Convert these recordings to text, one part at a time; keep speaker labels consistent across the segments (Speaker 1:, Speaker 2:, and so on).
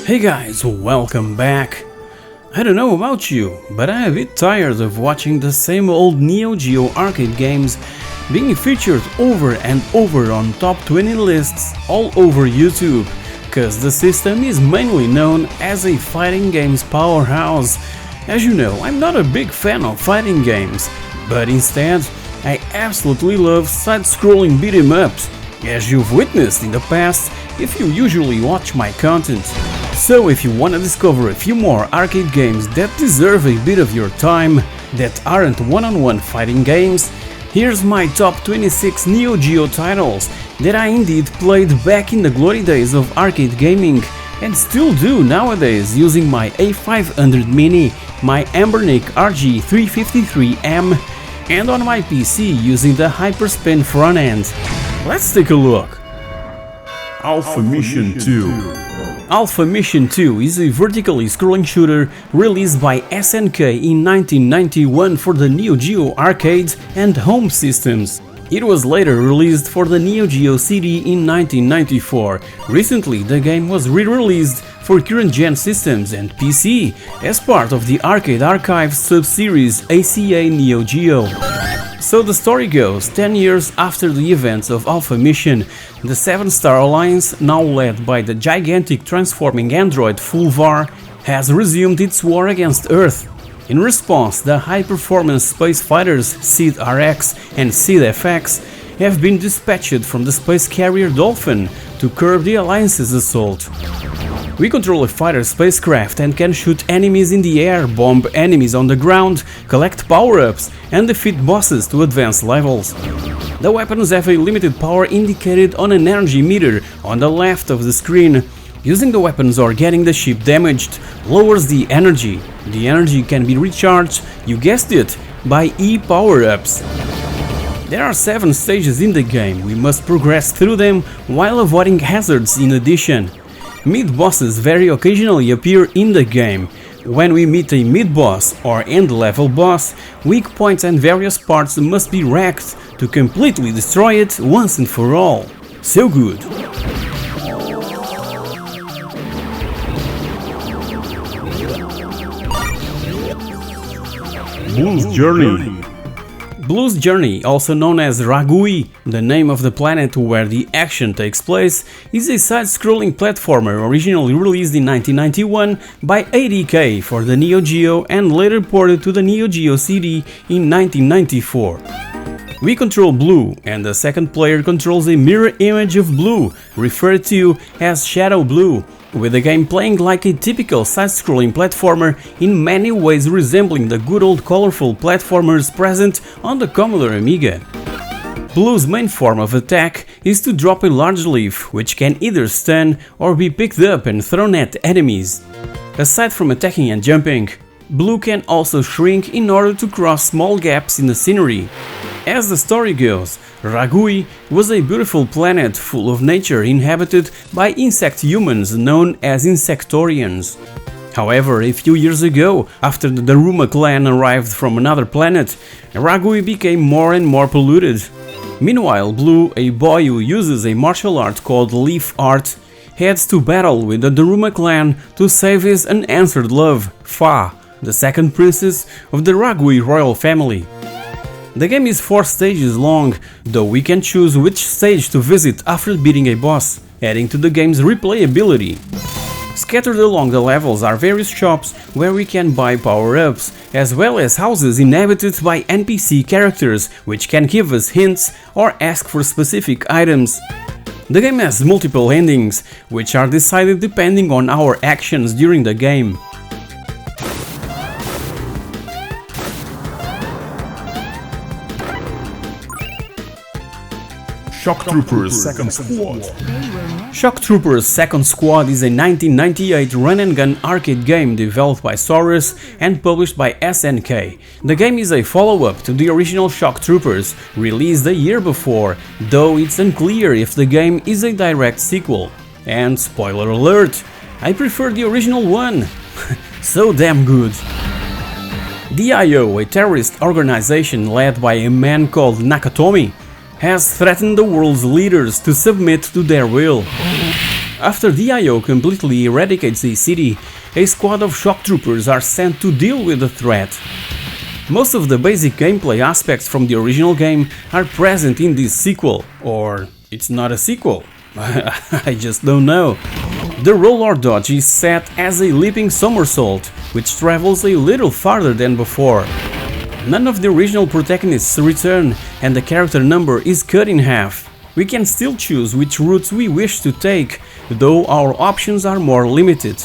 Speaker 1: Hey guys, welcome back! I don't know about you, but I'm a bit tired of watching the same old Neo Geo arcade games being featured over and over on top 20 lists all over YouTube, cause the system is mainly known as a fighting games powerhouse. As you know, I'm not a big fan of fighting games, but instead, I absolutely love side-scrolling beat-em-ups, as you've witnessed in the past if you usually watch my content. So if you wanna discover a few more arcade games that deserve a bit of your time, that aren't one-on-one fighting games, here's my top 26 Neo Geo titles that I indeed played back in the glory days of arcade gaming and still do nowadays using my A500 Mini, my Ambernic RG353M, and on my PC using the Hyperspin front end. Let's take a look.
Speaker 2: Alpha Mission 2.
Speaker 1: Alpha Mission 2 is a vertically scrolling shooter released by SNK in 1991 for the Neo Geo arcade and home systems. It was later released for the Neo Geo CD in 1994. Recently, the game was re-released for current-gen systems and PC as part of the Arcade Archives sub-series ACA Neo Geo. So the story goes, 10 years after the events of Alpha Mission, the Seven Star Alliance, now led by the gigantic transforming android Fulvar, has resumed its war against Earth. In response, the high-performance space fighters SEED RX and SEED FX have been dispatched from the space carrier Dolphin to curb the Alliance's assault. We control a fighter spacecraft and can shoot enemies in the air, bomb enemies on the ground, collect power-ups and defeat bosses to advance levels. The weapons have a limited power indicated on an energy meter on the left of the screen. Using the weapons or getting the ship damaged lowers the energy. The energy can be recharged, you guessed it, by E power-ups. There are 7 stages in the game, we must progress through them while avoiding hazards in addition. Mid-bosses very occasionally appear in the game. When we meet a mid-boss or end-level boss, weak points and various parts must be wrecked to completely destroy it once and for all. So good!
Speaker 2: Blues Journey.
Speaker 1: Blues Journey, also known as Ragui, the name of the planet where the action takes place, is a side-scrolling platformer originally released in 1991 by ADK for the Neo Geo and later ported to the Neo Geo CD in 1994. We control Blue, and the second player controls a mirror image of Blue, referred to as Shadow Blue, with the game playing like a typical side-scrolling platformer, in many ways resembling the good old colorful platformers present on the Commodore Amiga. Blue's main form of attack is to drop a large leaf, which can either stun or be picked up and thrown at enemies. Aside from attacking and jumping, Blue can also shrink in order to cross small gaps in the scenery. As the story goes, Ragui was a beautiful planet full of nature inhabited by insect humans known as Insectorians. However, a few years ago, after the Daruma clan arrived from another planet, Ragui became more and more polluted. Meanwhile, Blue, a boy who uses a martial art called Leaf Art, heads to battle with the Daruma clan to save his unanswered love, Fa, the second princess of the Ragui royal family. The game is 4 stages long, though we can choose which stage to visit after beating a boss, adding to the game's replayability. Scattered along the levels are various shops where we can buy power-ups, as well as houses inhabited by NPC characters which can give us hints or ask for specific items. The game has multiple endings, which are decided depending on our actions during the game.
Speaker 2: Shock Troopers Second Squad.
Speaker 1: Shock Troopers Second Squad is a 1998 run-and-gun arcade game developed by Saurus and published by SNK. The game is a follow-up to the original Shock Troopers, released a year before, though it's unclear if the game is a direct sequel. And spoiler alert, I prefer the original one. So damn good. DIO, a terrorist organization led by a man called Nakatomi, has threatened the world's leaders to submit to their will. After DIO completely eradicates a city, a squad of shock troopers are sent to deal with the threat. Most of the basic gameplay aspects from the original game are present in this sequel, or it's not a sequel, I just don't know. The roll or dodge is set as a leaping somersault, which travels a little farther than before. None of the original protagonists return and the character number is cut in half. We can still choose which routes we wish to take, though our options are more limited.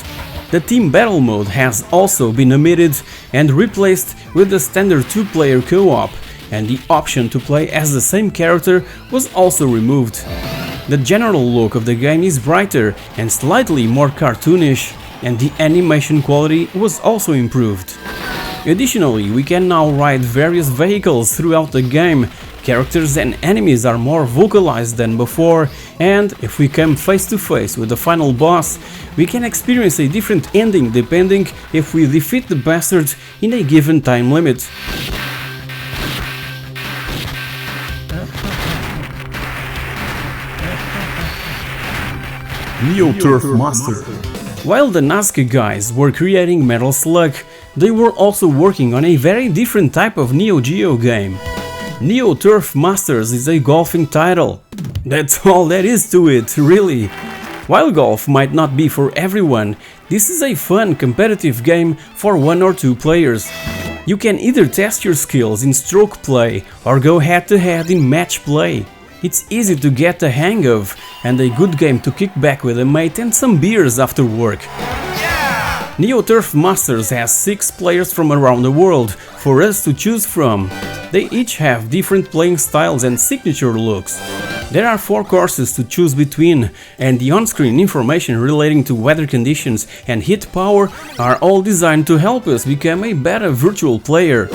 Speaker 1: The team battle mode has also been omitted and replaced with the standard 2-player co-op, and the option to play as the same character was also removed. The general look of the game is brighter and slightly more cartoonish, and the animation quality was also improved. Additionally, we can now ride various vehicles throughout the game. Characters and enemies are more vocalized than before, and if we come face to face with the final boss, we can experience a different ending depending if we defeat the bastard in a given time limit.
Speaker 2: Neo Turf Master.
Speaker 1: While the Nazca guys were creating Metal Slug, they were also working on a very different type of Neo Geo game. Neo Turf Masters is a golfing title. That's all there is to it, really. While golf might not be for everyone, this is a fun competitive game for 1 or 2 players. You can either test your skills in stroke play or go head to head in match play. It's easy to get the hang of, and a good game to kick back with a mate and some beers after work. Yeah! Neo Turf Masters has 6 players from around the world for us to choose from. They each have different playing styles and signature looks. There are 4 courses to choose between, and the on-screen information relating to weather conditions and hit power are all designed to help us become a better virtual player.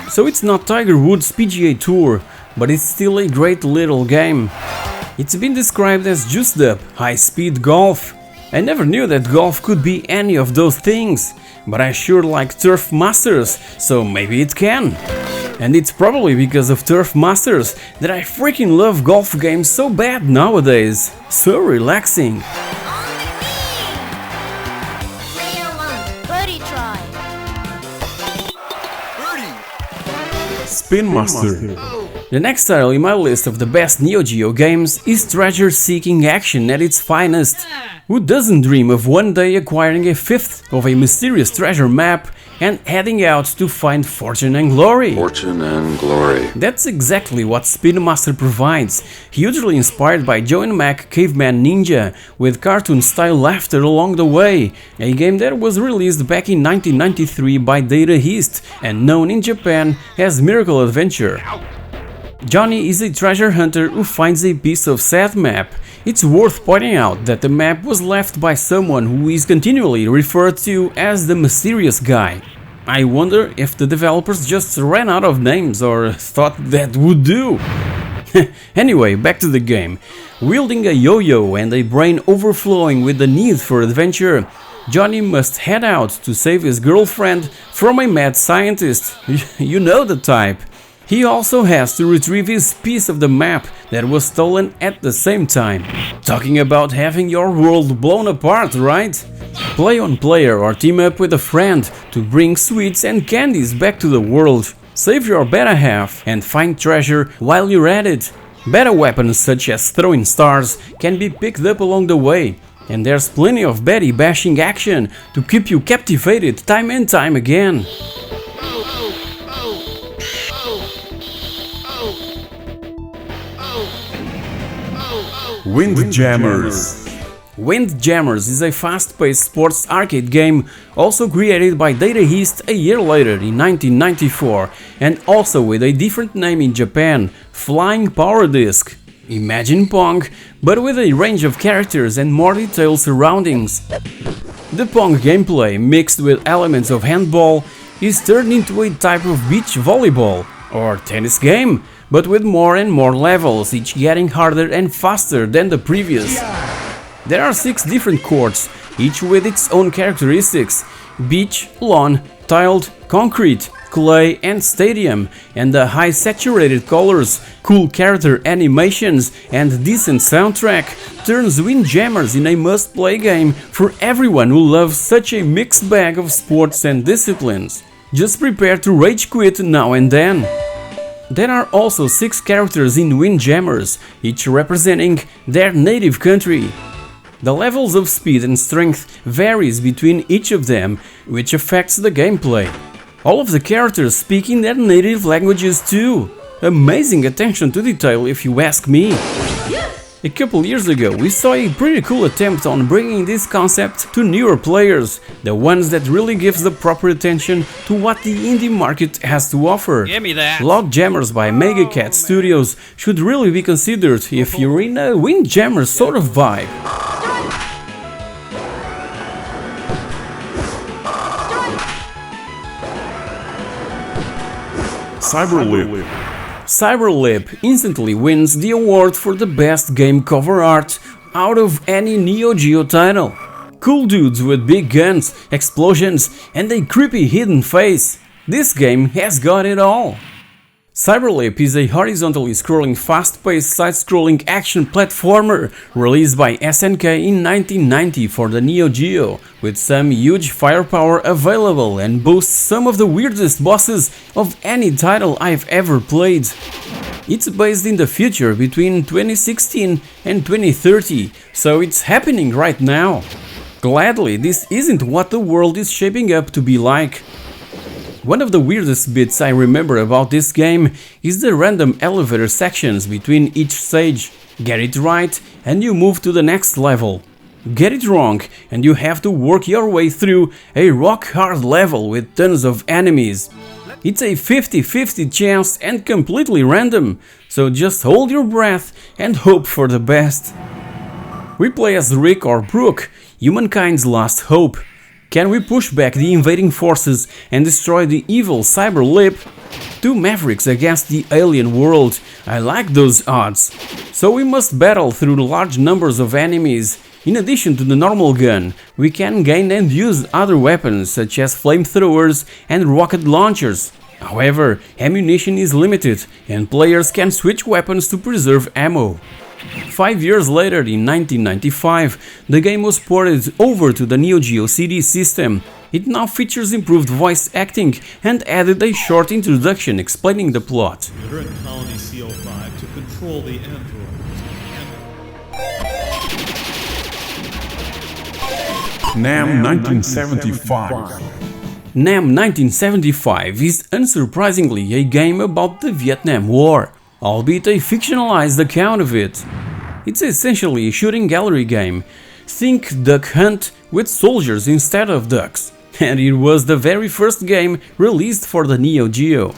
Speaker 1: So it's not Tiger Woods' PGA Tour, but it's still a great little game. It's been described as juiced up, high-speed golf. I never knew that golf could be any of those things, but I sure like Turf Masters, so maybe it can. And it's probably because of Turf Masters that I freaking love golf games so bad nowadays. So relaxing.
Speaker 2: Spinmaster.
Speaker 1: The next title in my list of the best Neo Geo games is treasure-seeking action at its finest. Who doesn't dream of one day acquiring a fifth of a mysterious treasure map and heading out to find fortune and glory?
Speaker 3: Fortune and glory.
Speaker 1: That's exactly what Spinmaster provides, hugely inspired by Joe and Mac Caveman Ninja, with cartoon-style laughter along the way, a game that was released back in 1993 by Data East and known in Japan as Miracle Adventure. Johnny is a treasure hunter who finds a piece of sad map. It's worth pointing out that the map was left by someone who is continually referred to as the mysterious guy. I wonder if the developers just ran out of names or thought that would do. Anyway, back to the game. Wielding a yo-yo and a brain overflowing with the need for adventure, Johnny must head out to save his girlfriend from a mad scientist. You know the type. He also has to retrieve his piece of the map that was stolen at the same time. Talking about having your world blown apart, right? Play on player or team up with a friend to bring sweets and candies back to the world. Save your beta half and find treasure while you're at it. Beta weapons such as throwing stars can be picked up along the way. And there's plenty of Betty bashing action to keep you captivated time and time again.
Speaker 2: Windjammers.
Speaker 1: Windjammers is a fast-paced sports arcade game also created by Data East a year later in 1994 and also with a different name in Japan, Flying Power Disc. Imagine Pong, but with a range of characters and more detailed surroundings. The Pong gameplay, mixed with elements of handball, is turned into a type of beach volleyball or tennis game, but with more and more levels, each getting harder and faster than the previous. There are 6 different courts, each with its own characteristics: beach, lawn, tiled, concrete, clay and stadium, and the high saturated colors, cool character animations and decent soundtrack turns Windjammers in a must-play game for everyone who loves such a mixed bag of sports and disciplines. Just prepare to rage quit now and then. There are also 6 characters in Windjammers, each representing their native country. The levels of speed and strength varies between each of them, which affects the gameplay. All of the characters speak in their native languages too. Amazing attention to detail if you ask me. A couple years ago we saw a pretty cool attempt on bringing this concept to newer players, the ones that really gives the proper attention to what the indie market has to offer.
Speaker 3: Give me that.
Speaker 1: Windjammers by Megabytes Studios should really be considered if you're in a Windjammers sort of vibe.
Speaker 2: Cyberlip.
Speaker 1: Cyberlip instantly wins the award for the best game cover art out of any Neo Geo title. Cool dudes with big guns, explosions and a creepy hidden face. This game has got it all. Cyberlip is a horizontally scrolling fast-paced side-scrolling action platformer released by SNK in 1990 for the Neo Geo, with some huge firepower available and boasts some of the weirdest bosses of any title I've ever played. It's based in the future between 2016 and 2030, so it's happening right now. Gladly, this isn't what the world is shaping up to be like. One of the weirdest bits I remember about this game is the random elevator sections between each stage. Get it right and you move to the next level. Get it wrong and you have to work your way through a rock-hard level with tons of enemies. It's a 50-50 chance and completely random, so just hold your breath and hope for the best. We play as Rick or Brooke, humankind's last hope. Can we push back the invading forces and destroy the evil Cyberlip? 2 mavericks against the alien world. I like those odds. So we must battle through large numbers of enemies. In addition to the normal gun, we can gain and use other weapons such as flamethrowers and rocket launchers. However, ammunition is limited and players can switch weapons to preserve ammo. 5 years later, in 1995, the game was ported over to the Neo Geo CD system. It now features improved voice acting and added a short introduction explaining the plot.
Speaker 4: You're in Colony CO5 to control the androids.
Speaker 2: NAM 1975.
Speaker 1: NAM 1975 is unsurprisingly a game about the Vietnam War, albeit a fictionalized account of it. It's essentially a shooting gallery game. Think Duck Hunt with soldiers instead of ducks. And it was the very first game released for the Neo Geo.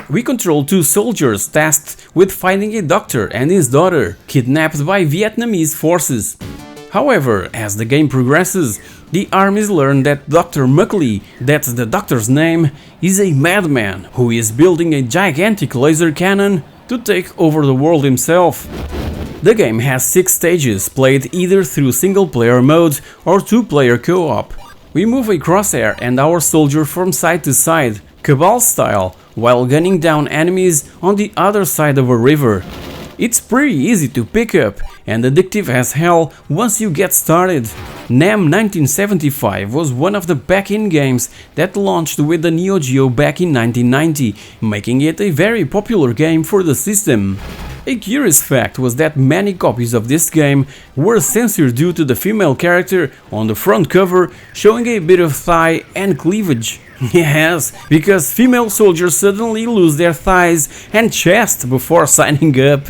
Speaker 1: We control 2 soldiers tasked with finding a doctor and his daughter, kidnapped by Vietnamese forces. However, as the game progresses, the armies learn that Dr. Muckley, that's the doctor's name, is a madman who is building a gigantic laser cannon to take over the world himself. The game has 6 stages, played either through single-player mode or 2-player co-op. We move a crosshair and our soldier from side to side, Cabal style, while gunning down enemies on the other side of a river. It's pretty easy to pick up and addictive as hell once you get started. NAM 1975 was one of the back-in games that launched with the Neo Geo back in 1990, making it a very popular game for the system. A curious fact was that many copies of this game were censored due to the female character on the front cover showing a bit of thigh and cleavage. Yes, because female soldiers suddenly lose their thighs and chest before signing up.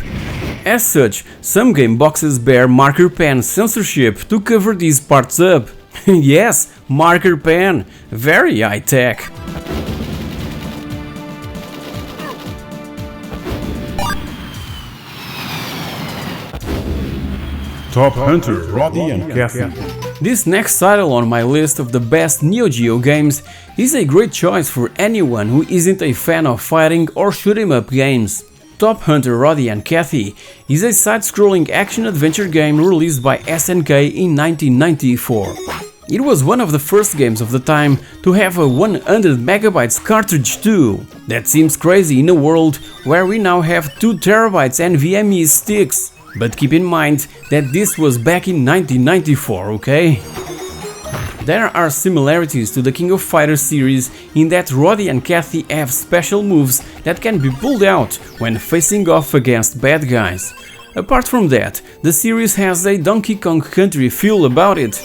Speaker 1: As such, some game boxes bear marker pen censorship to cover these parts up. Yes, marker pen, very high-tech.
Speaker 2: Top Hunter, Roddy and Cathy.
Speaker 1: This next title on my list of the best Neo Geo games is a great choice for anyone who isn't a fan of fighting or shoot-'em-up games. Top Hunter, Roddy and Cathy is a side-scrolling action-adventure game released by SNK in 1994. It was one of the first games of the time to have a 100 megabytes cartridge too. That seems crazy in a world where we now have 2 terabytes NVMe sticks. But keep in mind that this was back in 1994, okay? There are similarities to the King of Fighters series in that Roddy and Cathy have special moves that can be pulled out when facing off against bad guys. Apart from that, the series has a Donkey Kong Country feel about it.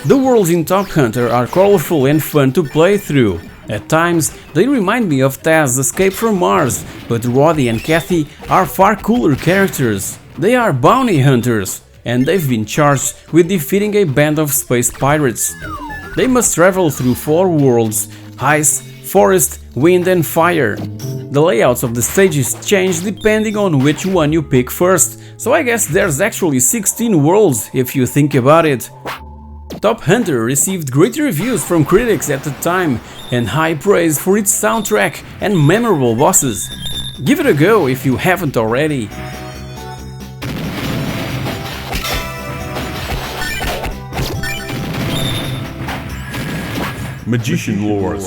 Speaker 1: The worlds in Top Hunter are colorful and fun to play through. At times, they remind me of Taz's Escape from Mars, but Roddy and Cathy are far cooler characters. They are bounty hunters, and they've been charged with defeating a band of space pirates. They must travel through 4 worlds: ice, forest, wind and fire. The layouts of the stages change depending on which one you pick first, so I guess there's actually 16 worlds if you think about it. Top Hunter received great reviews from critics at the time and high praise for its soundtrack and memorable bosses. Give it a go if you haven't already.
Speaker 2: Magician Lord.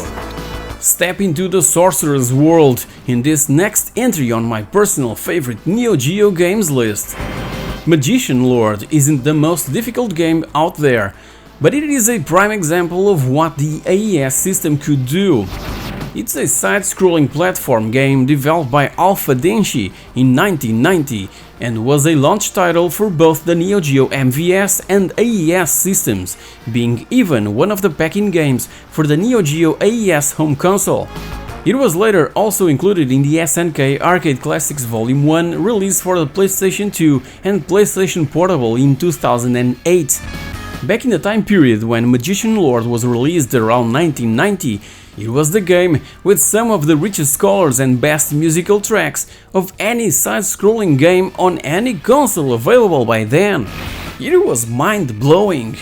Speaker 1: Step into the Sorcerer's world in this next entry on my personal favorite Neo Geo games list. Magician Lord isn't the most difficult game out there, but it is a prime example of what the AES system could do. It's a side-scrolling platform game developed by Alpha Denshi in 1990 and was a launch title for both the Neo Geo MVS and AES systems, being even one of the pack-in games for the Neo Geo AES home console. It was later also included in the SNK Arcade Classics Volume 1 released for the PlayStation 2 and PlayStation Portable in 2008. Back in the time period when Magician Lord was released around 1990, it was the game with some of the richest colors and best musical tracks of any side-scrolling game on any console available by then. It was mind-blowing.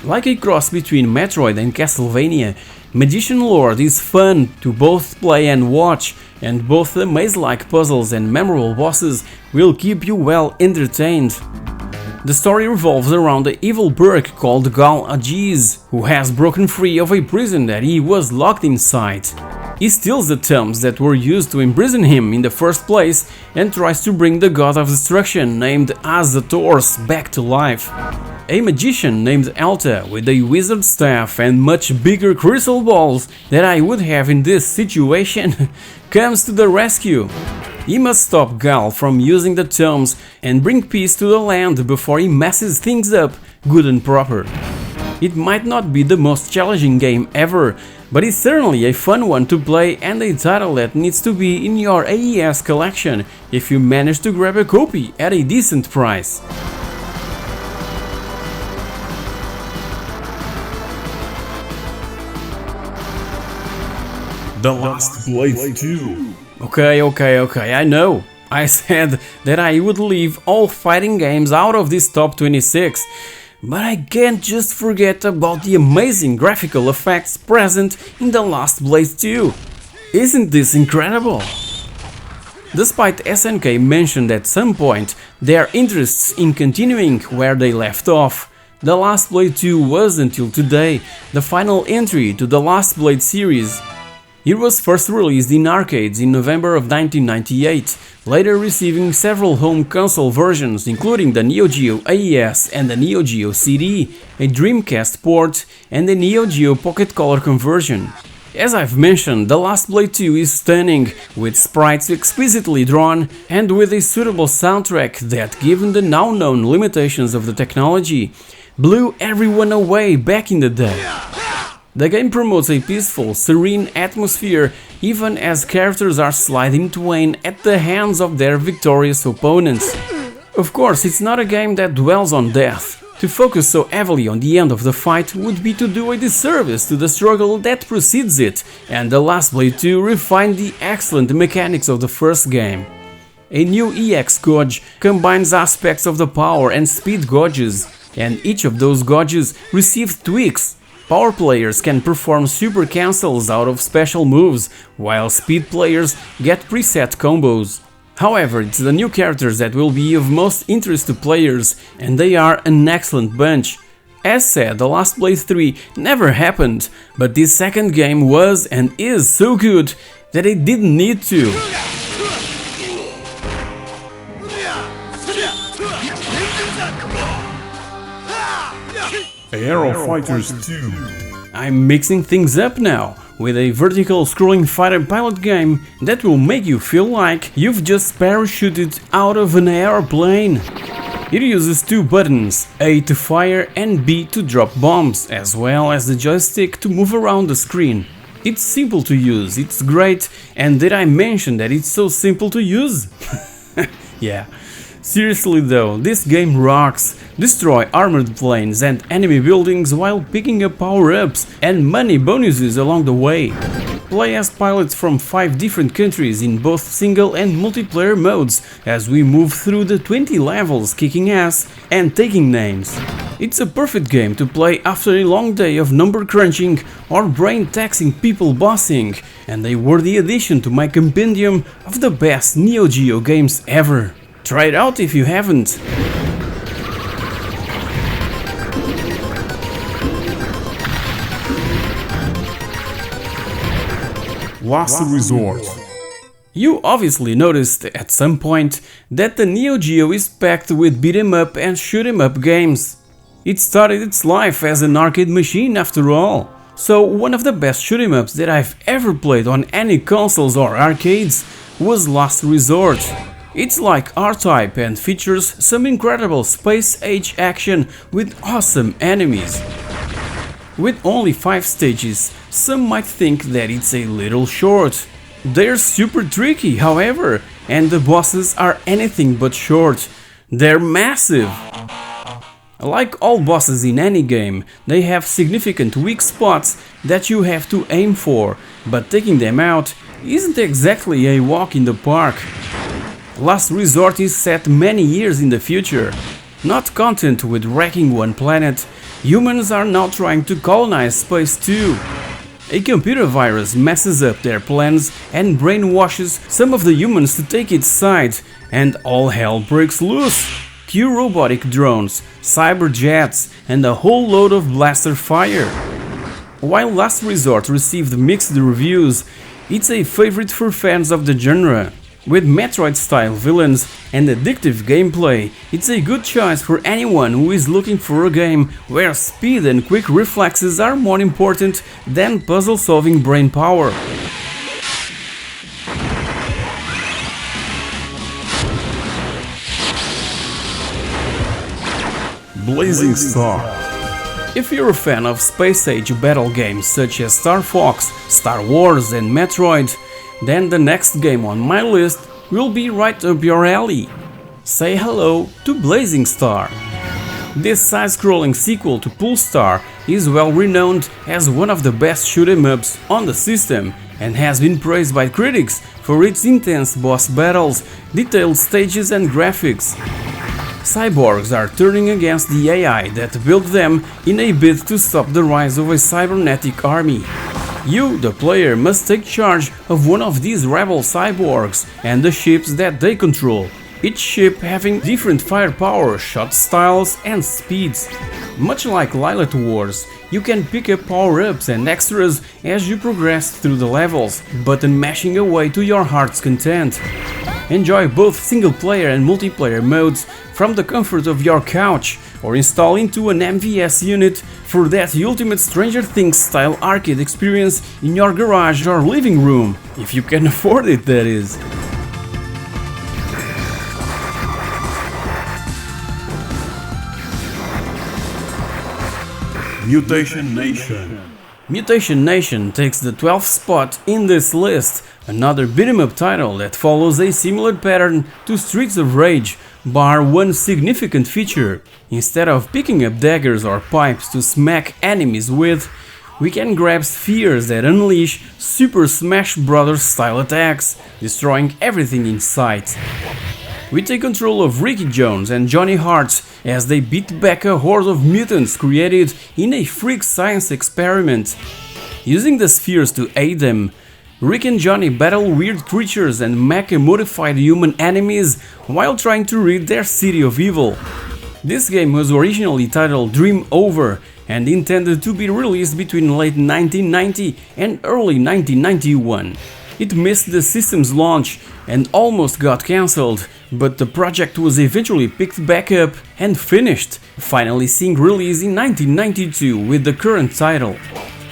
Speaker 1: Like a cross between Metroid and Castlevania, Magician Lord is fun to both play and watch, and both the maze-like puzzles and memorable bosses will keep you well entertained. The story revolves around the evil Burk called Gal Ajiz, who has broken free of a prison that he was locked inside. He steals the tomes that were used to imprison him in the first place and tries to bring the god of destruction named Azators back to life. A magician named Alta with a wizard staff and much bigger crystal balls than I would have in this situation comes to the rescue. He must stop Gal from using the tomes and bring peace to the land before he messes things up good and proper. It might not be the most challenging game ever, but it's certainly a fun one to play and a title that needs to be in your AES collection if you manage to grab a copy at a decent price.
Speaker 2: The Last Blade 2.
Speaker 1: Okay, I know. I said that I would leave all fighting games out of this top 26, but I can't just forget about the amazing graphical effects present in The Last Blade 2. Isn't this incredible? Despite SNK mentioned at some point their interests in continuing where they left off, The Last Blade 2 was until today the final entry to the Last Blade series. It was first released in arcades in November of 1998, later receiving several home console versions including the Neo Geo AES and the Neo Geo CD, a Dreamcast port and a Neo Geo Pocket Color conversion. As I've mentioned, The Last Blade 2 is stunning, with sprites exquisitely drawn and with a suitable soundtrack that, given the now known limitations of the technology, blew everyone away back in the day. The game promotes a peaceful, serene atmosphere even as characters are sliding twain at the hands of their victorious opponents. Of course, it's not a game that dwells on death. To focus so heavily on the end of the fight would be to do a disservice to the struggle that precedes it, and The Last Blade 2 refined the excellent mechanics of the first game. A new EX gauge combines aspects of the power and speed gauges, and each of those gauges receives tweaks. Power players can perform super cancels out of special moves, while speed players get preset combos. However, it's the new characters that will be of most interest to players, and they are an excellent bunch. As said, the Last Blade 3 never happened, but this second game was and is so good that it didn't need to.
Speaker 2: Aero Fighters 2.
Speaker 1: I'm mixing things up now, with a vertical scrolling fighter pilot game that will make you feel like you've just parachuted out of an airplane. It uses two buttons, A to fire and B to drop bombs, as well as the joystick to move around the screen. It's simple to use, it's great, and did I mention that it's so simple to use? Yeah. Seriously though, this game rocks. Destroy armored planes and enemy buildings while picking up power-ups and money bonuses along the way. Play as pilots from 5 different countries in both single and multiplayer modes as we move through the 20 levels kicking ass and taking names. It's a perfect game to play after a long day of number crunching or brain taxing people bossing, and a worthy addition to my compendium of the best Neo Geo games ever. Try it out if you haven't.
Speaker 2: Last Resort.
Speaker 1: You obviously noticed at some point that the Neo Geo is packed with beat 'em up and shoot 'em up games. It started its life as an arcade machine after all. So one of the best shoot 'em ups that I've ever played on any consoles or arcades was Last Resort. It's like R-Type and features some incredible space-age action with awesome enemies. With only 5 stages, some might think that it's a little short. They're super tricky, however, and the bosses are anything but short. They're massive. Like all bosses in any game, they have significant weak spots that you have to aim for, but taking them out isn't exactly a walk in the park. Last Resort is set many years in the future. Not content with wrecking one planet, humans are now trying to colonize space too. A computer virus messes up their plans and brainwashes some of the humans to take its side, and all hell breaks loose. Cue robotic drones, cyber jets, and a whole load of blaster fire. While Last Resort received mixed reviews, it's a favorite for fans of the genre. With Metroid-style villains and addictive gameplay, it's a good choice for anyone who is looking for a game where speed and quick reflexes are more important than puzzle-solving brain power.
Speaker 2: Blazing Star.
Speaker 1: If you're a fan of space-age battle games such as Star Fox, Star Wars and Metroid, then the next game on my list will be right up your alley. Say hello to Blazing Star. This side-scrolling sequel to Pulstar is well renowned as one of the best shoot 'em ups on the system and has been praised by critics for its intense boss battles, detailed stages and graphics. Cyborgs are turning against the AI that built them in a bid to stop the rise of a cybernetic army. You, the player, must take charge of one of these rebel cyborgs and the ships that they control, each ship having different firepower, shot styles and speeds. Much like Lilith Wars, you can pick up power-ups and extras as you progress through the levels, button mashing away to your heart's content. Enjoy both single-player and multiplayer modes from the comfort of your couch, or install into an MVS unit for that ultimate Stranger Things style arcade experience in your garage or living room, if you can afford it, that is.
Speaker 2: Mutation Nation.
Speaker 1: Mutation Nation takes the 12th spot in this list, another beat-em-up title that follows a similar pattern to Streets of Rage, bar one significant feature. Instead of picking up daggers or pipes to smack enemies with, we can grab spheres that unleash Super Smash Bros. Style attacks, destroying everything in sight. We take control of Ricky Jones and Johnny Hart as they beat back a horde of mutants created in a freak science experiment. Using the spheres to aid them, Rick and Johnny battle weird creatures and mecha-modified human enemies while trying to rid their city of evil. This game was originally titled Dream Over and intended to be released between late 1990 and early 1991. It missed the system's launch and almost got cancelled, but the project was eventually picked back up and finished, finally seeing release in 1992 with the current title.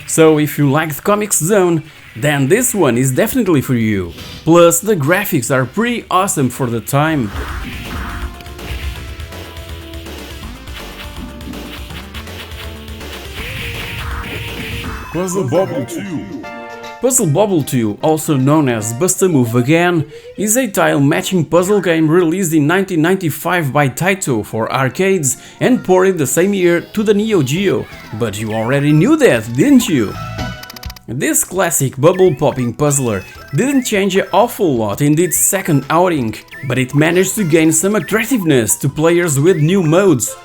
Speaker 1: So if you liked Comix Zone, then this one is definitely for you. Plus the graphics are pretty awesome for the time.
Speaker 2: Puzzle Bobble 2.
Speaker 1: Puzzle Bobble 2, also known as Bust a Move Again, is a tile-matching puzzle game released in 1995 by Taito for arcades and ported the same year to the Neo Geo. But you already knew that, didn't you? This classic bubble-popping puzzler didn't change an awful lot in its second outing, but it managed to gain some attractiveness to players with new modes.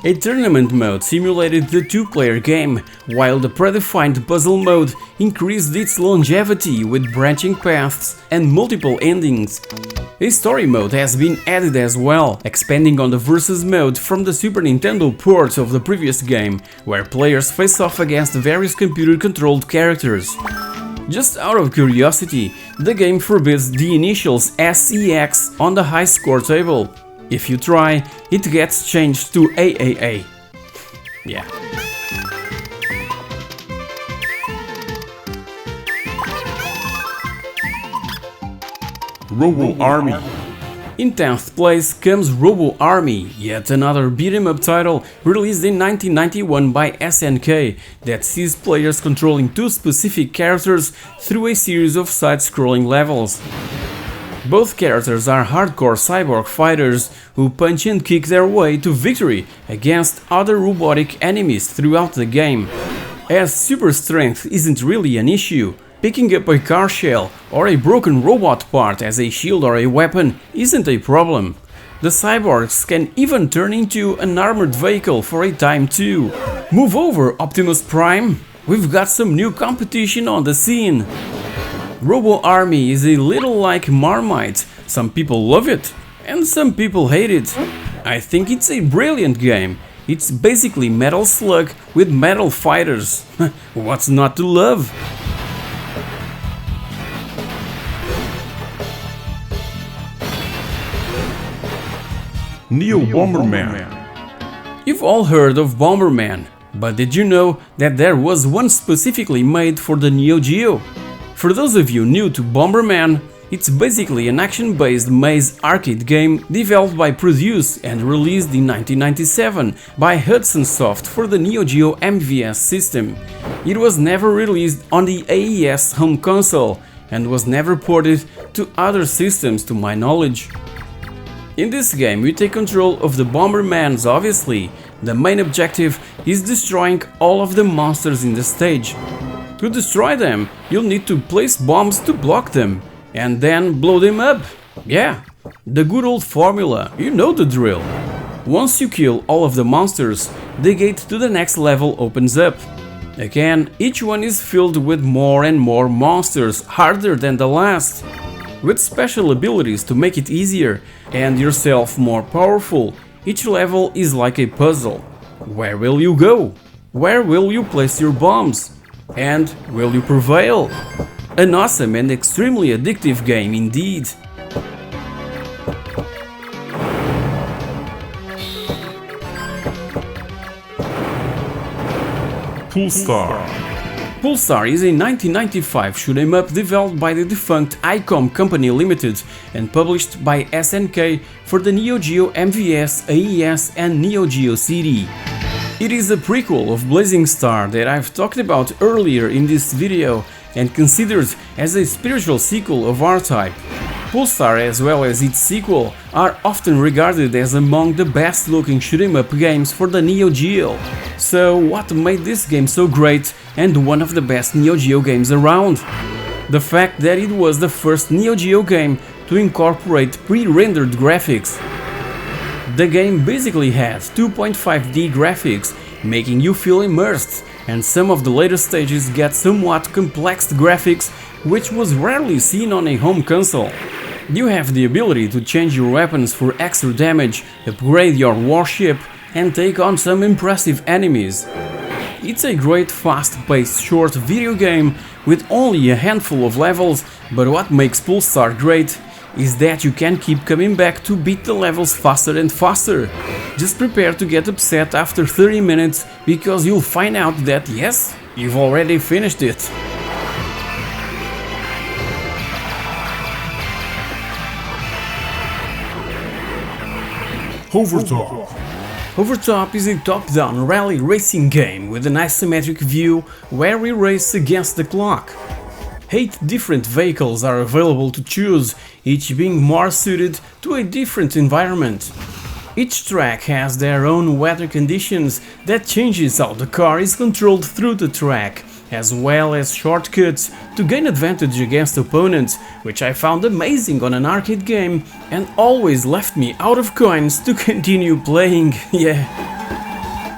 Speaker 1: A tournament mode simulated the two-player game, while the predefined puzzle mode increased its longevity with branching paths and multiple endings. A story mode has been added as well, expanding on the versus mode from the Super Nintendo port of the previous game, where players face off against various computer-controlled characters. Just out of curiosity, the game forbids the initials SEX on the high score table. If you try, it gets changed to AAA. Yeah.
Speaker 2: Robo Army.
Speaker 1: In 10th place comes Robo Army, yet another beat-em-up title released in 1991 by SNK that sees players controlling two specific characters through a series of side-scrolling levels. Both characters are hardcore cyborg fighters who punch and kick their way to victory against other robotic enemies throughout the game. As super strength isn't really an issue, picking up a car shell or a broken robot part as a shield or a weapon isn't a problem. The cyborgs can even turn into an armored vehicle for a time too. Move over, Optimus Prime! We've got some new competition on the scene! Robo Army is a little like Marmite. Some people love it and some people hate it. I think it's a brilliant game. It's basically Metal Slug with metal fighters. What's not to love?
Speaker 2: Neo Bomberman.
Speaker 1: You've all heard of Bomberman, but did you know that there was one specifically made for the Neo Geo? For those of you new to Bomberman, it's basically an action-based maze arcade game developed by Produce and released in 1997 by Hudson Soft for the Neo Geo MVS system. It was never released on the AES home console and was never ported to other systems to my knowledge. In this game you take control of the Bombermans obviously. The main objective is destroying all of the monsters in the stage. To destroy them, you'll need to place bombs to block them, and then blow them up. Yeah, the good old formula, you know the drill. Once you kill all of the monsters, the gate to the next level opens up. Again, each one is filled with more and more monsters, harder than the last. With special abilities to make it easier and yourself more powerful, each level is like a puzzle. Where will you go? Where will you place your bombs? And will you prevail? An awesome and extremely addictive game indeed.
Speaker 2: Pulstar.
Speaker 1: Pulstar is a 1995 shoot-'em-up developed by the defunct ICOM Company Limited and published by SNK for the Neo Geo MVS, AES and Neo Geo CD. It is a prequel of Blazing Star that I've talked about earlier in this video and considered as a spiritual sequel of R-Type. Pulsar as well as its sequel are often regarded as among the best looking shoot-'em-up games for the Neo Geo. So what made this game so great and one of the best Neo Geo games around? The fact that it was the first Neo Geo game to incorporate pre-rendered graphics. The game basically has 2.5D graphics, making you feel immersed, and some of the later stages get somewhat complex graphics, which was rarely seen on a home console. You have the ability to change your weapons for extra damage, upgrade your warship, and take on some impressive enemies. It's a great fast-paced short video game with only a handful of levels, but what makes Pulstar great is that you can keep coming back to beat the levels faster and faster. Just prepare to get upset after 30 minutes, because you'll find out that yes, you've already finished it.
Speaker 2: Overtop.
Speaker 1: Overtop is a top-down rally racing game with an isometric view where we race against the clock. 8 different vehicles are available to choose, each being more suited to a different environment. Each track has their own weather conditions that changes how the car is controlled through the track, as well as shortcuts to gain advantage against opponents, which I found amazing on an arcade game and always left me out of coins to continue playing. Yeah.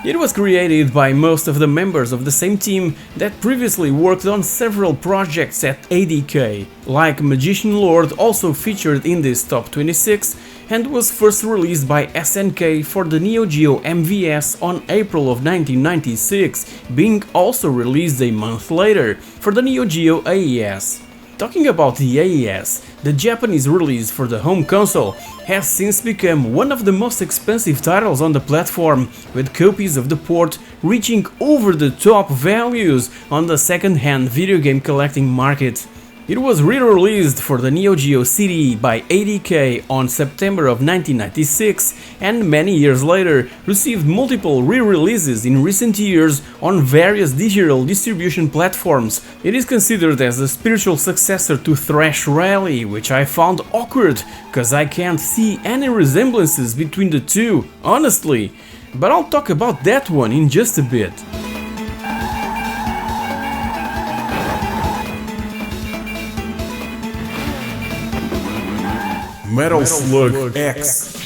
Speaker 1: It was created by most of the members of the same team that previously worked on several projects at ADK, like Magician Lord, also featured in this top 26, and was first released by SNK for the Neo Geo MVS on April of 1996, being also released a month later for the Neo Geo AES. Talking about the AES, the Japanese release for the home console has since become one of the most expensive titles on the platform, with copies of the port reaching over the top values on the second-hand video game collecting market. It was re-released for the Neo Geo CD by ADK on September of 1996 and many years later received multiple re-releases in recent years on various digital distribution platforms. It is considered as a spiritual successor to Thrash Rally, which I found awkward, cause I can't see any resemblances between the two, honestly. But I'll talk about that one in just a bit.
Speaker 2: Metal Slug X.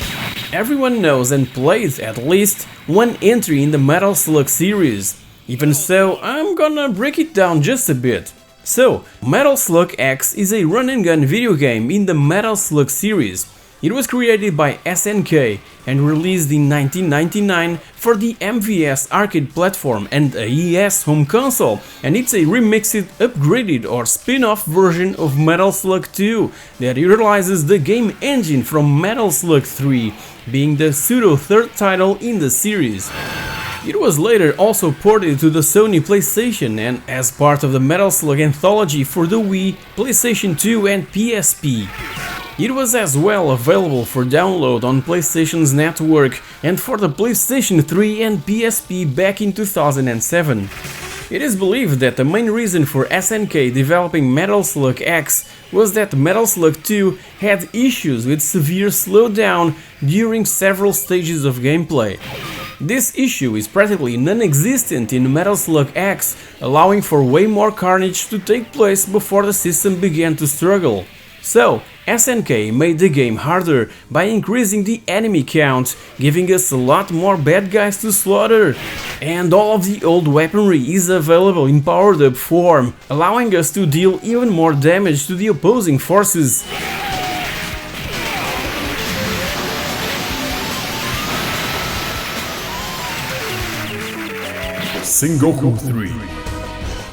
Speaker 1: Everyone knows and plays at least one entry in the Metal Slug series. Even so, I'm gonna break it down just a bit. So, Metal Slug X is a run-and-gun video game in the Metal Slug series. It was created by SNK and released in 1999 for the MVS arcade platform and AES home console, and it's a remixed, upgraded or spin-off version of Metal Slug 2 that utilizes the game engine from Metal Slug 3, being the pseudo-third title in the series. It was later also ported to the Sony PlayStation and as part of the Metal Slug anthology for the Wii, PlayStation 2 and PSP. It was as well available for download on PlayStation's network and for the PlayStation 3 and PSP back in 2007. It is believed that the main reason for SNK developing Metal Slug X was that Metal Slug 2 had issues with severe slowdown during several stages of gameplay. This issue is practically non-existent in Metal Slug X, allowing for way more carnage to take place before the system began to struggle. So, SNK made the game harder by increasing the enemy count, giving us a lot more bad guys to slaughter. And all of the old weaponry is available in powered up form, allowing us to deal even more damage to the opposing forces.
Speaker 2: Sengoku 3.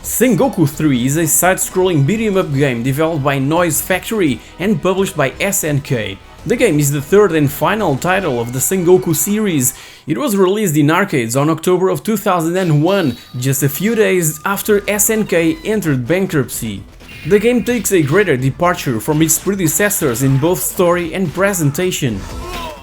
Speaker 1: Sengoku 3 is a side-scrolling beat-em-up game developed by Noise Factory and published by SNK. The game is the third and final title of the Sengoku series. It was released in arcades on October of 2001, just a few days after SNK entered bankruptcy. The game takes a greater departure from its predecessors in both story and presentation.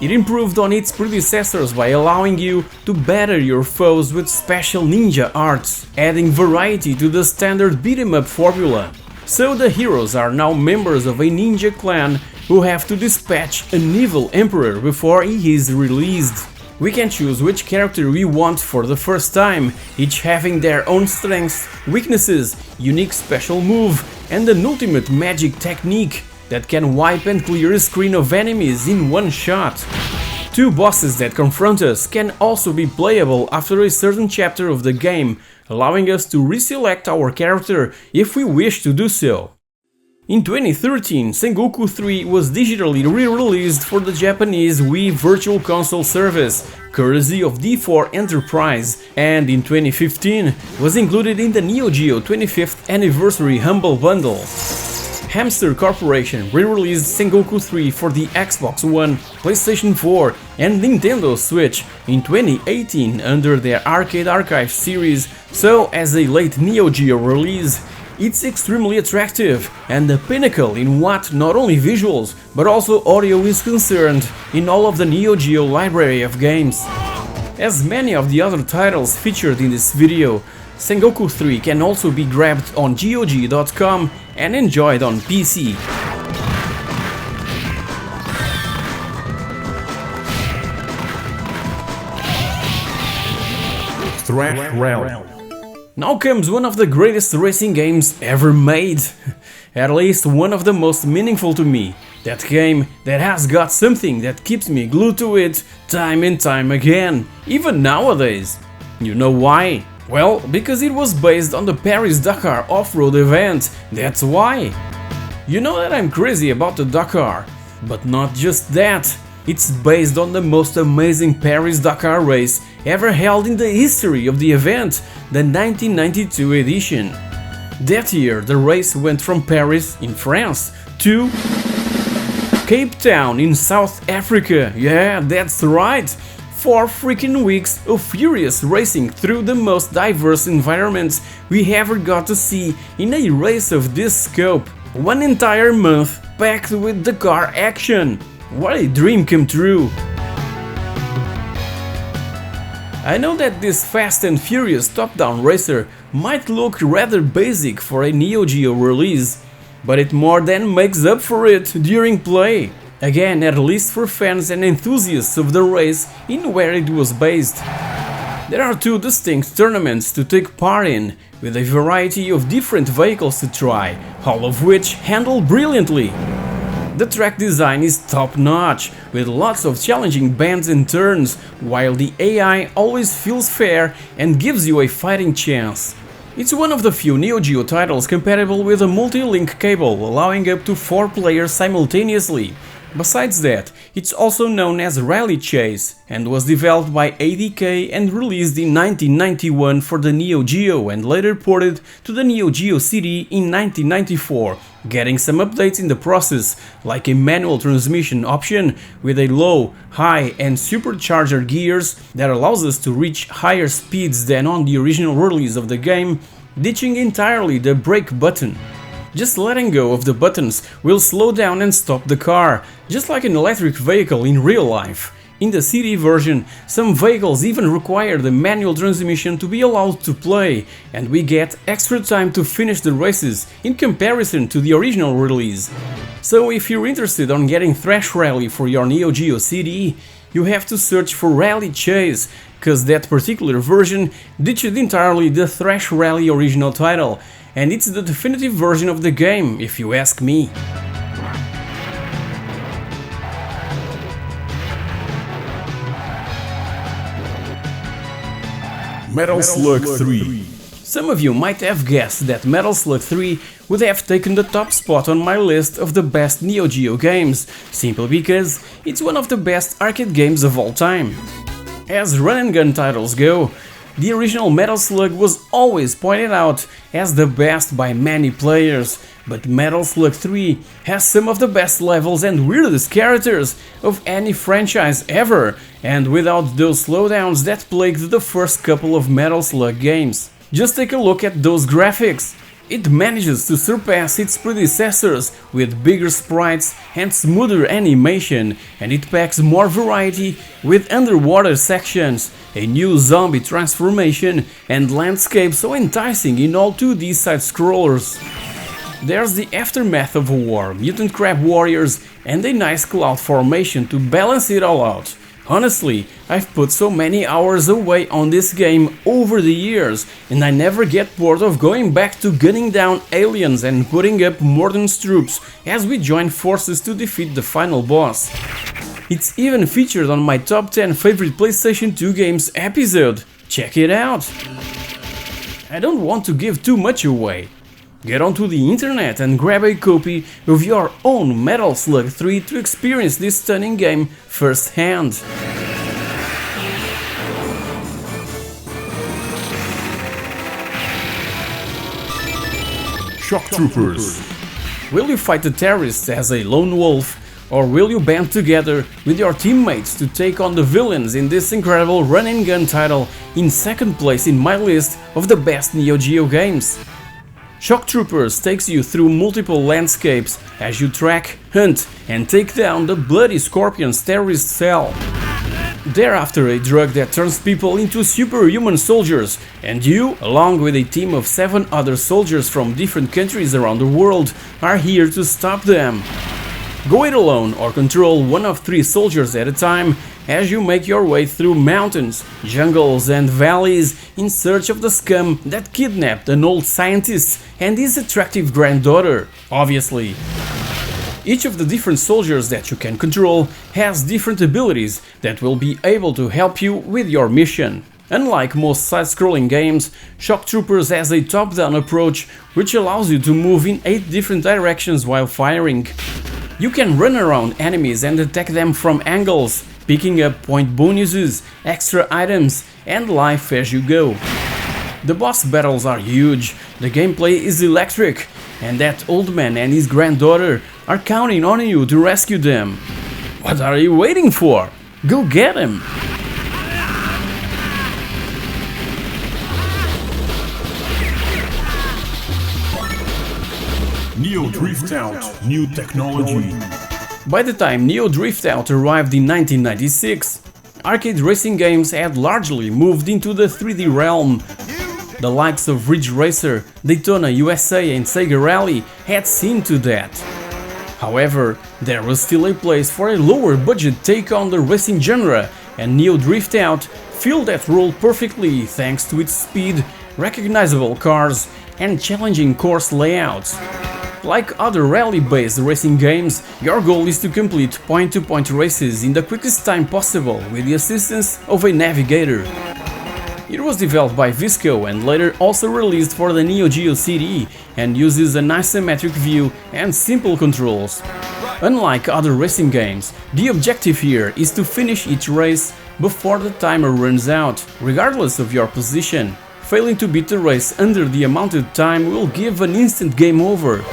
Speaker 1: It improved on its predecessors by allowing you to batter your foes with special ninja arts, adding variety to the standard beat-em-up formula. So the heroes are now members of a ninja clan who have to dispatch an evil emperor before he is released. We can choose which character we want for the first time, each having their own strengths, weaknesses, unique special move, and an ultimate magic technique that can wipe and clear a screen of enemies in one shot. Two bosses that confront us can also be playable after a certain chapter of the game, allowing us to reselect our character if we wish to do so. In 2013, Sengoku 3 was digitally re-released for the Japanese Wii Virtual Console service, courtesy of D4 Enterprise, and in 2015 was included in the Neo Geo 25th Anniversary Humble Bundle. Hamster Corporation re-released Sengoku 3 for the Xbox One, PlayStation 4 and Nintendo Switch in 2018 under their Arcade Archive series, so as a late Neo Geo release, it's extremely attractive and the pinnacle in what not only visuals but also audio is concerned in all of the Neo Geo library of games. As many of the other titles featured in this video, Sengoku 3 can also be grabbed on GOG.com and enjoyed on PC.
Speaker 2: Thrash Rally.
Speaker 1: Now comes one of the greatest racing games ever made, at least one of the most meaningful to me, that game that has got something that keeps me glued to it time and time again, even nowadays. You know why? Well, because it was based on the Paris-Dakar off-road event, that's why. You know that I'm crazy about the Dakar, but not just that. It's based on the most amazing Paris-Dakar race ever held in the history of the event, the 1992 edition. That year the race went from Paris in France to Cape Town in South Africa. Yeah, that's right! 4 freaking weeks of furious racing through the most diverse environments we ever got to see in a race of this scope. 1 entire month packed with Dakar action. What a dream come true! I know that this fast and furious top-down racer might look rather basic for a Neo Geo release, but it more than makes up for it during play. Again, at least for fans and enthusiasts of the race in where it was based. There are 2 distinct tournaments to take part in, with a variety of different vehicles to try, all of which handle brilliantly. The track design is top-notch, with lots of challenging bends and turns, while the AI always feels fair and gives you a fighting chance. It's one of the few Neo Geo titles compatible with a multi-link cable, allowing up to 4 players simultaneously. Besides that, it's also known as Rally Chase and was developed by ADK and released in 1991 for the Neo Geo and later ported to the Neo Geo CD in 1994, getting some updates in the process, like a manual transmission option with a low, high and supercharger gears that allows us to reach higher speeds than on the original release of the game, ditching entirely the brake button. Just letting go of the buttons will slow down and stop the car, just like an electric vehicle in real life. In the CD version, some vehicles even require the manual transmission to be allowed to play, and we get extra time to finish the races in comparison to the original release. So if you're interested on getting Thrash Rally for your Neo Geo CD, you have to search for Rally Chase, cause that particular version ditched entirely the Thrash Rally original title, and it's the definitive version of the game, if you ask me.
Speaker 2: Metal Slug 3.
Speaker 1: Some of you might have guessed that Metal Slug 3 would have taken the top spot on my list of the best Neo Geo games, simply because it's one of the best arcade games of all time. As run and gun titles go, the original Metal Slug was always pointed out as the best by many players, but Metal Slug 3 has some of the best levels and weirdest characters of any franchise ever, and without those slowdowns that plagued the first couple of Metal Slug games. Just take a look at those graphics. It manages to surpass its predecessors with bigger sprites and smoother animation, and it packs more variety with underwater sections, a new zombie transformation and landscape so enticing in all 2D side-scrollers. There's the aftermath of a war, mutant crab warriors and a nice cloud formation to balance it all out. Honestly, I've put so many hours away on this game over the years, and I never get bored of going back to gunning down aliens and putting up Morden's troops as we join forces to defeat the final boss. It's even featured on my top 10 favorite PlayStation 2 games episode. Check it out! I don't want to give too much away, Get onto the internet and grab a copy of your own Metal Slug 3 to experience this stunning game firsthand.
Speaker 2: Shock Troopers.
Speaker 1: Will you fight the terrorists as a lone wolf, or will you band together with your teammates to take on the villains in this incredible run-and-gun title in second place in my list of the best Neo Geo games? Shock Troopers takes you through multiple landscapes as you track, hunt and take down the Bloody Scorpion's terrorist cell. They're after a drug that turns people into superhuman soldiers, and you, along with a team of 7 other soldiers from different countries around the world, are here to stop them. Go it alone or control one of 3 soldiers at a time as you make your way through mountains, jungles and valleys in search of the scum that kidnapped an old scientist and his attractive granddaughter, obviously. Each of the different soldiers that you can control has different abilities that will be able to help you with your mission. Unlike most side-scrolling games, Shock Troopers has a top-down approach which allows you to move in 8 different directions while firing. You can run around enemies and attack them from angles, picking up point bonuses, extra items and life as you go. The boss battles are huge, the gameplay is electric, and that old man and his granddaughter are counting on you to rescue them. What are you waiting for? Go get him!
Speaker 2: Neo Drift Out, new technology.
Speaker 1: By the time Neo Drift Out arrived in 1996, arcade racing games had largely moved into the 3D realm. The likes of Ridge Racer, Daytona USA and Sega Rally had seen to that. However, there was still a place for a lower budget take on the racing genre, and Neo Drift Out filled that role perfectly thanks to its speed, recognizable cars and challenging course layouts. Like other rally-based racing games, your goal is to complete point-to-point races in the quickest time possible with the assistance of a navigator. It was developed by Visco and later also released for the Neo Geo CD and uses an isometric view and simple controls. Unlike other racing games, the objective here is to finish each race before the timer runs out, regardless of your position. Failing to beat the race under the amount time will give an instant game over.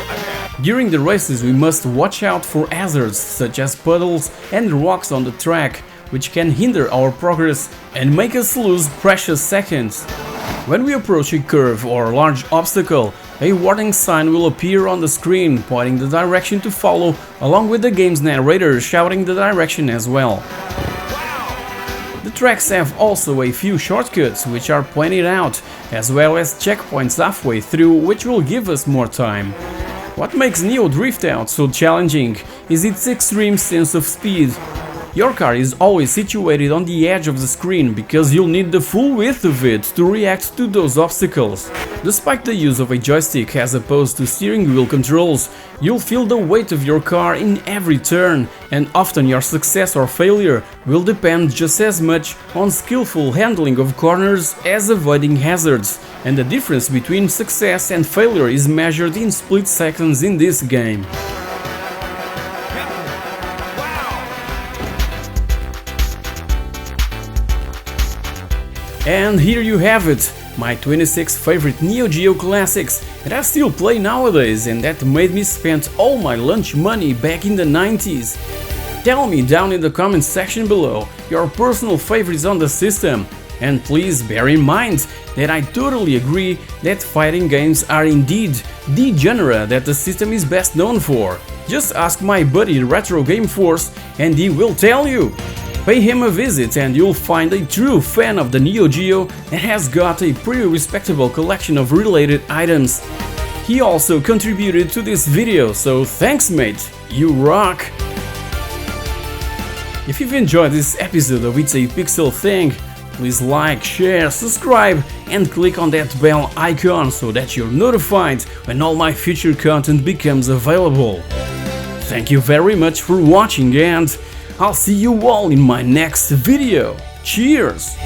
Speaker 1: During the races we must watch out for hazards such as puddles and rocks on the track, which can hinder our progress and make us lose precious seconds. When we approach a curve or large obstacle, a warning sign will appear on the screen pointing the direction to follow, along with the game's narrator shouting the direction as well. The tracks have also a few shortcuts which are pointed out, as well as checkpoints halfway through which will give us more time. What makes Neo Drift Out so challenging is its extreme sense of speed. Your car is always situated on the edge of the screen because you'll need the full width of it to react to those obstacles. Despite the use of a joystick as opposed to steering wheel controls, you'll feel the weight of your car in every turn, and often your success or failure will depend just as much on skillful handling of corners as avoiding hazards, and the difference between success and failure is measured in split seconds in this game. And here you have it, my 26 favorite Neo Geo classics that I still play nowadays and that made me spend all my lunch money back in the 90s. Tell me down in the comments section below your personal favorites on the system, and please bear in mind that I totally agree that fighting games are indeed the genre that the system is best known for. Just ask my buddy Retro Game Force and he will tell you. Pay him a visit and you'll find a true fan of the Neo Geo that has got a pretty respectable collection of related items. He also contributed to this video, so thanks mate, you rock! If you've enjoyed this episode of It's a Pixel Thing, please like, share, subscribe and click on that bell icon so that you're notified when all my future content becomes available. Thank you very much for watching and I'll see you all in my next video. Cheers!